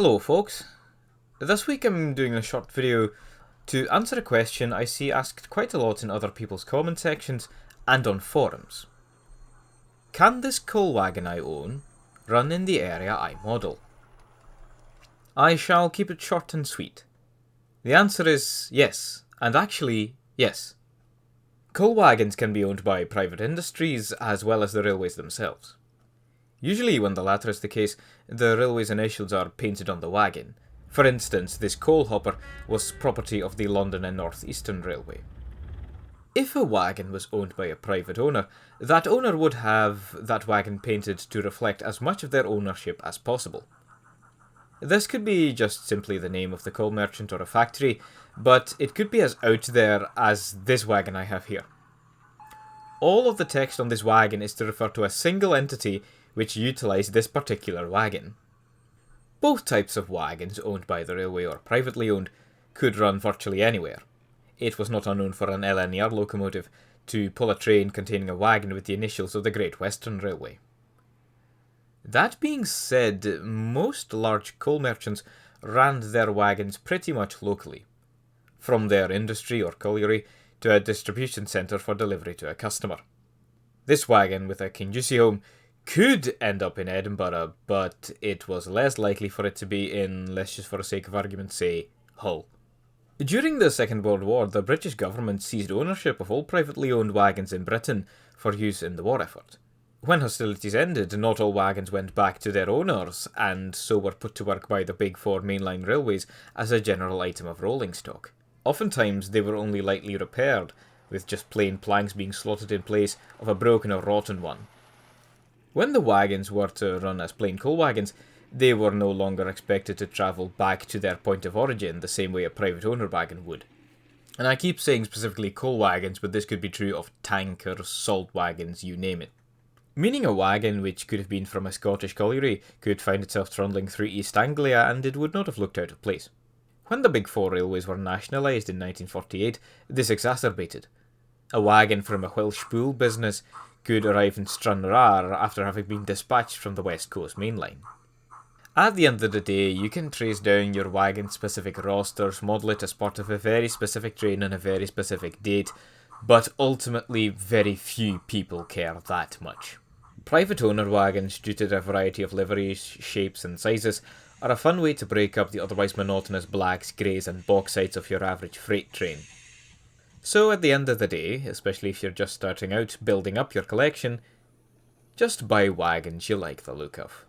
Hello folks, this week I'm doing a short video to answer a question I see asked quite a lot in other people's comment sections and on forums. Can this coal wagon I own run in the area I model? I shall keep it short and sweet. The answer is yes, and actually yes. Coal wagons can be owned by private industries as well as the railways themselves. Usually when the latter is the case, the railway's initials are painted on the wagon. For instance, this coal hopper was property of the London and North Eastern Railway. If a wagon was owned by a private owner, that owner would have that wagon painted to reflect as much of their ownership as possible. This could be just simply the name of the coal merchant or a factory, but it could be as out there as this wagon I have here. All of the text on this wagon is to refer to a single entity which utilised this particular wagon. Both types of wagons, owned by the railway or privately owned, could run virtually anywhere. It was not unknown for an LNER locomotive to pull a train containing a wagon with the initials of the Great Western Railway. That being said, most large coal merchants ran their wagons pretty much locally, from their industry or colliery to a distribution centre for delivery to a customer. This wagon with a Kingussie home could end up in Edinburgh, but it was less likely for it to be in, let's just for the sake of argument say, Hull. During the Second World War, the British government seized ownership of all privately owned wagons in Britain for use in the war effort. When hostilities ended, not all wagons went back to their owners, and so were put to work by the big four mainline railways as a general item of rolling stock. Oftentimes they were only lightly repaired, with just plain planks being slotted in place of a broken or rotten one. When the wagons were to run as plain coal wagons, they were no longer expected to travel back to their point of origin the same way a private owner wagon would. And I keep saying specifically coal wagons, but this could be true of tankers, salt wagons, you name it. Meaning a wagon which could have been from a Scottish colliery could find itself trundling through East Anglia and it would not have looked out of place. When the Big Four railways were nationalised in 1948, this exacerbated. A wagon from a Welsh spool business could arrive in Stranraer after having been dispatched from the West Coast Main Line. At the end of the day, you can trace down your wagon-specific rosters, model it as part of a very specific train on a very specific date, but ultimately very few people care that much. Private owner wagons, due to their variety of liveries, shapes and sizes, are a fun way to break up the otherwise monotonous blacks, greys and bauxites of your average freight train. So at the end of the day, especially if you're just starting out building up your collection, just buy wagons you like the look of.